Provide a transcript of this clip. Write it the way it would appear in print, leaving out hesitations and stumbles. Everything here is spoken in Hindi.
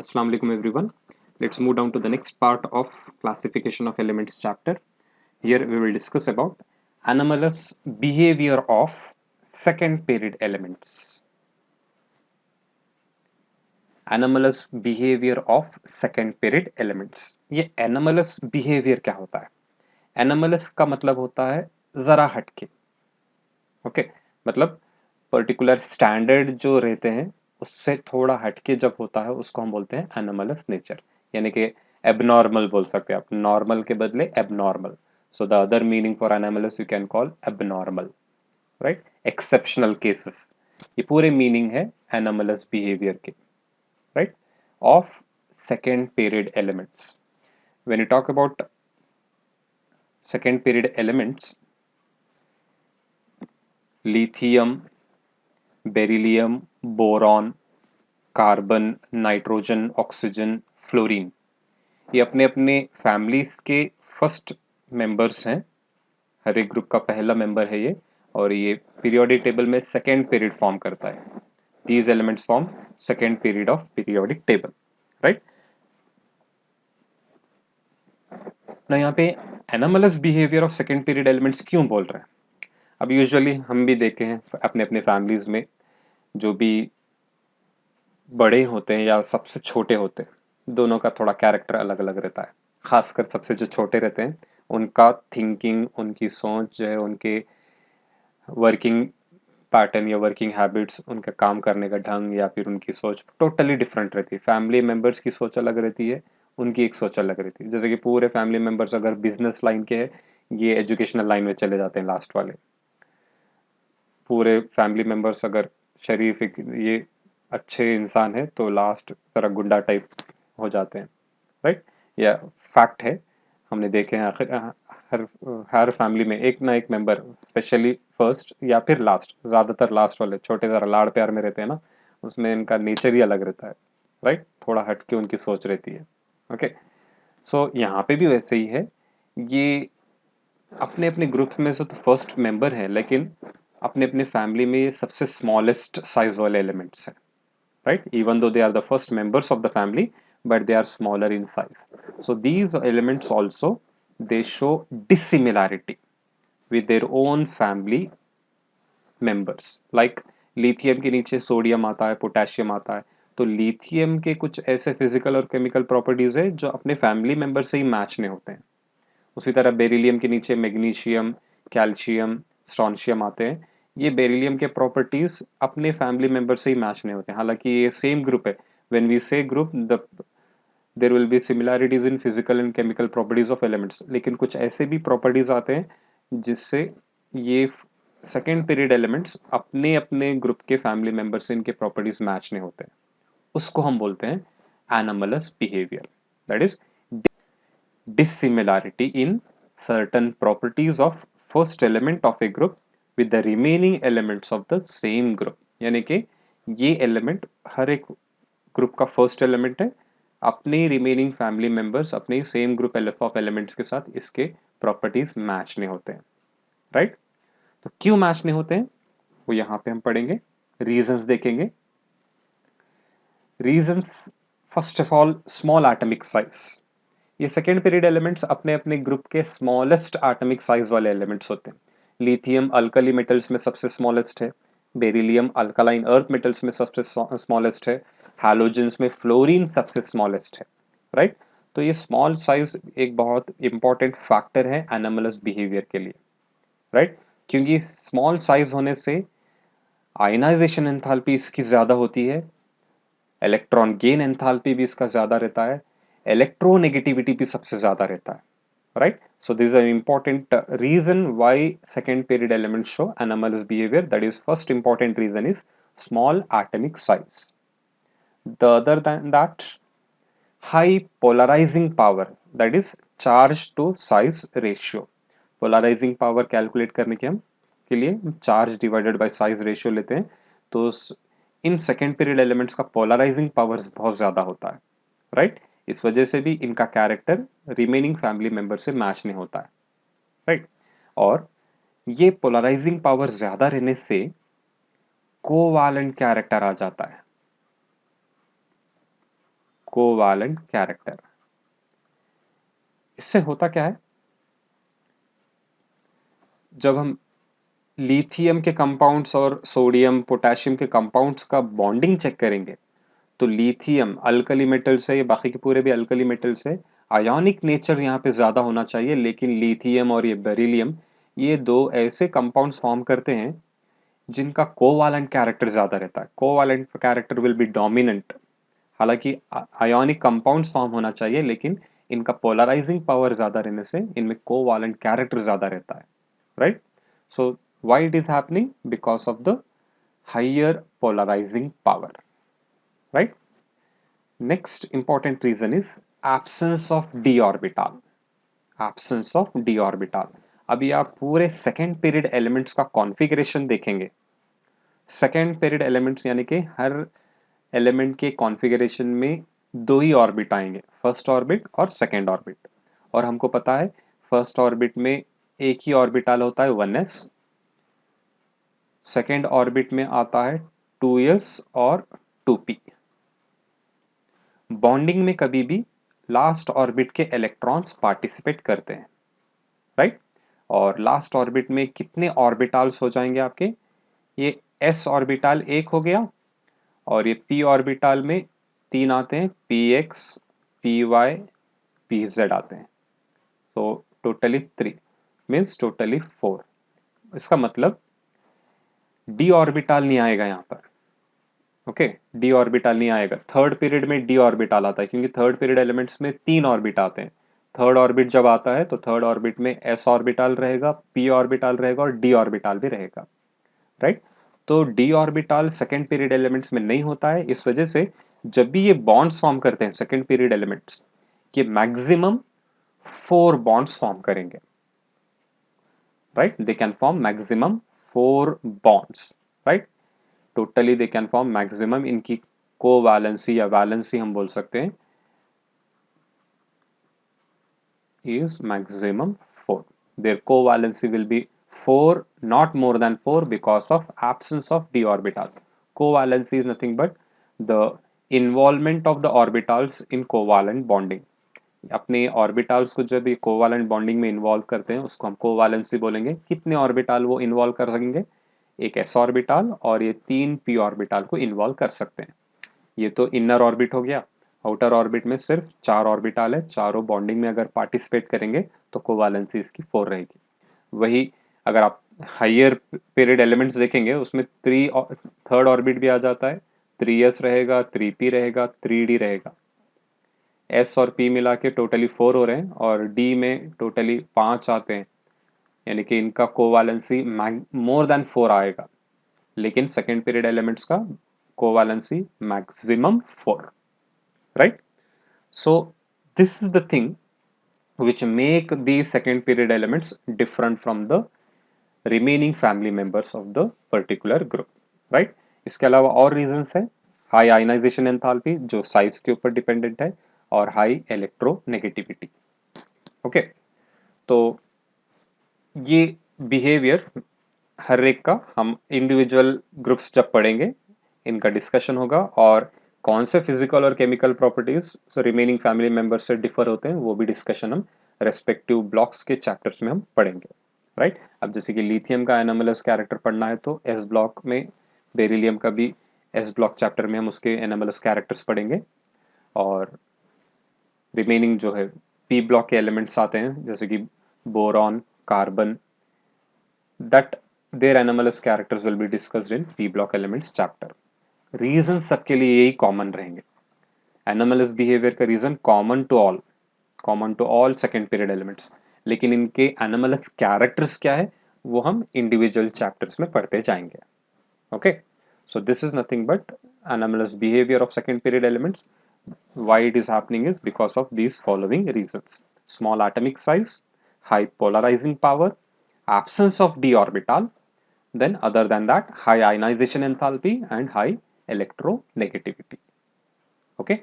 Assalamu alaikum everyone. Let's move down to the next part of classification of elements chapter. Here we will discuss about anomalous behavior of second period elements. Anomalous behavior of second period elements. ये anomalous behavior क्या होता है? Anomalous का मतलब होता है जरा हटके. ओके मतलब पर्टिकुलर स्टैंडर्ड जो रहते हैं उससे थोड़ा हटके जब होता है उसको हम बोलते हैं एनोमलस नेचर, यानी कि एबनॉर्मल बोल सकते हैं आप, नॉर्मल के बदले abnormal. So the other meaning for anomalous you can call abnormal, right, exceptional cases. ये पूरे मीनिंग है एनोमलस बिहेवियर के, right, of second period elements. When you talk about second period elements, lithium, beryllium, boron, carbon, nitrogen, oxygen, fluorine, ये अपने अपने फैमिलीज के फर्स्ट मेंबर्स हैं. हर एक ग्रुप का पहला मेंबर है ये, और ये पीरियोडिक टेबल में सेकेंड पीरियड फॉर्म करता है. These elements form second period of periodic table, right. ना यहाँ पे anomalous behaviour of second period elements क्यों बोल रहे हैं? अब यूजुअली हम भी देखे हैं अपने अपने फैमिलीज में, जो भी बड़े होते हैं या सबसे छोटे होते हैं, दोनों का थोड़ा कैरेक्टर अलग अलग रहता है. खासकर सबसे जो छोटे रहते हैं उनका थिंकिंग, उनकी सोच जो है, उनके वर्किंग पैटर्न या वर्किंग हैबिट्स, उनका काम करने का ढंग या फिर उनकी सोच टोटली डिफरेंट रहती है. फैमिली मेंबर्स की सोच अलग रहती है, उनकी एक सोच अलग रहती है. जैसे कि पूरे फैमिली मेंबर्स अगर बिजनेस लाइन के हैं, ये एजुकेशनल लाइन में चले जाते हैं लास्ट वाले. पूरे फैमिली मेंबर्स अगर शरीफ ये अच्छे इंसान है तो लास्ट जरा गुंडा टाइप हो जाते हैं, राइट. या फैक्ट है, हमने देखे हैं आखिर हर हर फैमिली में एक ना एक मेंबर, स्पेशली फर्स्ट या फिर लास्ट, ज्यादातर लास्ट वाले छोटे जरा लाड़ प्यार में रहते हैं ना, उसमें इनका नेचर ही अलग रहता है, राइट. थोड़ा हटके उनकी सोच रहती है. ओके, सो यहाँ पे भी वैसे ही है. ये अपने अपने ग्रुप में से तो फर्स्ट मेंबर है, लेकिन अपने अपने फैमिली में ये सबसे स्मॉलेस्ट साइज वाले एलिमेंट्स हैं, right, even though they are the first members of the family, but they are smaller in size. So these elements also, they show dissimilarity with their own family members. Like lithium के नीचे सोडियम आता है, पोटेशियम आता है, तो लिथियम के कुछ ऐसे फिजिकल और केमिकल प्रॉपर्टीज है जो अपने फैमिली मेंबर से ही मैच नहीं होते हैं. उसी तरह बेरिलियम के नीचे मैग्नीशियम, कैल्शियम, स्ट्रोंशियम आते हैं. ये बेरिलियम के प्रॉपर्टीज अपने फैमिली मेंबर से ही मैच नहीं होते हैं, हालांकि ये सेम ग्रुप है. When we say group, the there will be similarities in physical and chemical properties of elements, लेकिन कुछ ऐसे भी प्रॉपर्टीज आते हैं जिससे ये सेकेंड पीरियड एलिमेंट्स अपने अपने ग्रुप के फैमिली मेंबर से इनके प्रॉपर्टीज मैच नहीं होते हैं. उसको हम बोलते हैं anomalous behaviour, that is dissimilarity in certain properties of first element of a group with the remaining elements of the same group. यानी कि ये एलिमेंट हर एक ग्रुप का फर्स्ट एलिमेंट है, अपने रिमेनिंग फैमिली मेंबर्स अपने सेम ग्रुप ऑफ एलिमेंट्स के साथ इसके प्रॉपर्टीज मैच नहीं होते हैं, राइट. तो क्यों मैच नहीं होते हैं वो यहाँ पे हम पढ़ेंगे, रीजंस देखेंगे. Reasons, first of all small atomic size. ये सेकेंड पीरियड एलिमेंट्स अपने अपने ग्रुप के स्मॉलेस्ट एटॉमिक साइज वाले एलिमेंट्स होते हैं. लिथियम अल्कली मेटल्स में सबसे स्मॉलेस्ट है, बेरिलियम अल्कलाइन अर्थ मेटल्स में सबसे स्मॉलेस्ट है, हैलोजेंस में फ्लोरीन सबसे स्मॉलेस्ट है, राइट. तो ये स्मॉल साइज एक बहुत इंपॉर्टेंट फैक्टर है एनोमलस बिहेवियर के लिए, राइट. क्योंकि स्मॉल साइज होने से आयनाइजेशन एंथैल्पी इसकी ज्यादा होती है, इलेक्ट्रॉन गेन एंथैल्पी भी इसका ज्यादा रहता है, इलेक्ट्रोनेगेटिविटी भी सबसे ज्यादा रहता है, right. So this is an important reason why second period elements show anomalous behavior. That is, first important reason is small atomic size. The other than that, high polarizing power, that is charge to size ratio. Polarizing power calculate करने के लिए charge divided by size ratio लेते हैं, तो इन सेकेंड पीरियड एलिमेंट्स का पोलराइजिंग पावर बहुत ज्यादा होता है, राइट. इस वजह से भी इनका कैरेक्टर रिमेनिंग फैमिली मेंबर से मैच नहीं होता है, राइट. और ये पोलराइजिंग पावर ज्यादा रहने से कोवैलेंट कैरेक्टर आ जाता है. Covalent character. इससे होता क्या है, जब हम लिथियम के कंपाउंड्स और सोडियम पोटेशियम के कंपाउंड्स का बॉन्डिंग चेक करेंगे, तो लिथियम अल्कली मेटल से, ये बाकी के पूरे भी अल्कली मेटल से, आयोनिक नेचर यहाँ पे ज्यादा होना चाहिए, लेकिन लिथियम और ये बेरिलियम, ये दो ऐसे कंपाउंड्स फॉर्म करते हैं जिनका कोवैलेंट कैरेक्टर ज्यादा रहता है। Covalent character will be dominant. हालांकि आयोनिक कंपाउंड्स फॉर्म होना चाहिए, लेकिन इनका पोलराइजिंग पावर ज्यादा रहने से इनमें कोवैलेंट कैरेक्टर ज्यादा रहता है, right. So why it is happening? Because of the higher polarising power, right. Next important reason is absence of d orbital. Absence of d orbital. अभी आप पूरे सेकेंड पीरियड एलिमेंट्स का कॉन्फ़िगरेशन देखेंगे। सेकेंड पीरियड एलिमेंट्स यानी कि हर एलिमेंट के कॉन्फ़िगरेशन में दो ही ऑर्बिट आएंगे, फर्स्ट ऑर्बिट और सेकेंड ऑर्बिट। और हमको पता है फर्स्ट ऑर्बिट में एक ही ऑर्बिटल होता है 1s, सेकेंड ऑर्बिट में आता है 2s और 2p। बॉन्डिंग में कभी भी लास्ट ऑर्बिट के इलेक्ट्रॉन्स पार्टिसिपेट करते हैं, राइट। और लास्ट ऑर्बिट में कितने ऑर्बिटल्स हो जाएंगे आपके? ये s ऑर्बिटल एक हो गया, और ये p ऑर्बिटल में तीन आते हैं, px, py, pz आते हैं। तो टोटली 3 मीन्स टोटली 4। इसका मतलब d ऑर्बिटल नहीं आएगा यहाँ पर, ओके। डी ऑर्बिटल नहीं आएगा। थर्ड पीरियड में डी ऑर्बिटल आता है, क्योंकि थर्ड पीरियड एलिमेंट्स में 3 ऑर्बिट आते हैं। थर्ड ऑर्बिट जब आता है तो थर्ड ऑर्बिट में s ऑर्बिटल रहेगा, p ऑर्बिटल रहेगा और d ऑर्बिटल भी रहेगा, राइट। तो d orbital second period elements में नहीं होता है। इस वजह से जब भी ये बॉन्ड्स फॉर्म करते हैं सेकेंड पीरियड एलिमेंट्स, ये मैक्सिमम 4 बॉन्ड्स फॉर्म करेंगे, right. They can form maximum 4 bonds, right. Totally they can form maximum, इनकी कोवैलेंसी या वैलेंसी हम बोल सकते हैं, is maximum 4. Their covalency will be 4, not more than 4, because of absence of d orbital. Covalency is nothing but the involvement of the orbitals in covalent bonding. अपने ऑर्बिटल्स को जब ये कोवैलेंट बॉन्डिंग में इन्वॉल्व करते हैं उसको हम कोवैलेंसी बोलेंगे। कितने ऑर्बिटल वो इन्वॉल्व कर सकेंगे? एक s ऑर्बिटल और ये 3 p ऑर्बिटल को इन्वॉल्व कर सकते हैं। ये तो इनर ऑर्बिट हो गया। आउटर ऑर्बिट में सिर्फ 4 ऑर्बिटल है, चारों बॉन्डिंग में अगर पार्टिसिपेट करेंगे तो कोवैलेंसी इसकी 4 रहेगी। वही अगर आप हायर पीरियड एलिमेंट्स देखेंगे उसमें थर्ड ऑर्बिट भी आ जाता है, 3s रहेगा, 3p रहेगा, 3d रहेगा। s और p मिला के टोटली 4 हो रहे हैं और d में टोटली 5 आते हैं, यानी कि इनका कोवैलेंसी मोर देन 4 आएगा। लेकिन सेकेंड पीरियड एलिमेंट्स का covalency maximum 4, right? So this is the thing which make these second period elements different from the remaining family members of the particular group, right? इसके अलावा और reasons है, हाई आयनाइजेशन एंथैल्पी जो साइज के ऊपर डिपेंडेंट है, और हाई इलेक्ट्रोनेगेटिविटी, ओके। तो ये बिहेवियर हर एक का हम इंडिविजुअल ग्रुप्स जब पढ़ेंगे इनका डिस्कशन होगा, और कौन से फिजिकल और chemical properties remaining family members से डिफर होते हैं वो भी डिस्कशन हम रेस्पेक्टिव ब्लॉक्स के चैप्टर्स में हम पढ़ेंगे, राइट। अब जैसे कि लिथियम का एनामलस कैरेक्टर पढ़ना है तो एस ब्लॉक में, बेरिलियम का भी एस ब्लॉक चैप्टर में हम उसके एनामलस कैरेक्टर्स पढ़ेंगे। और रिमेनिंग जो है पी ब्लॉक के एलिमेंट्स आते हैं जैसे कि boron, carbon, that their anomalous characters will be discussed in p block elements chapter. Reason सबके लिए यही कॉमन रहेंगे। एनोमलस बिहेवियर का reason common to all second period elements, लेकिन इनके एनोमलस कैरेक्टर्स क्या है वो हम इंडिविजुअल चैप्टर्स में पढ़ते जाएंगे, okay. So this is nothing but anomalous behavior of second period elements. Why it is happening is because of these following reasons: small atomic size, high polarizing power, absence of d orbital, then other than that high ionization enthalpy and high electronegativity, okay.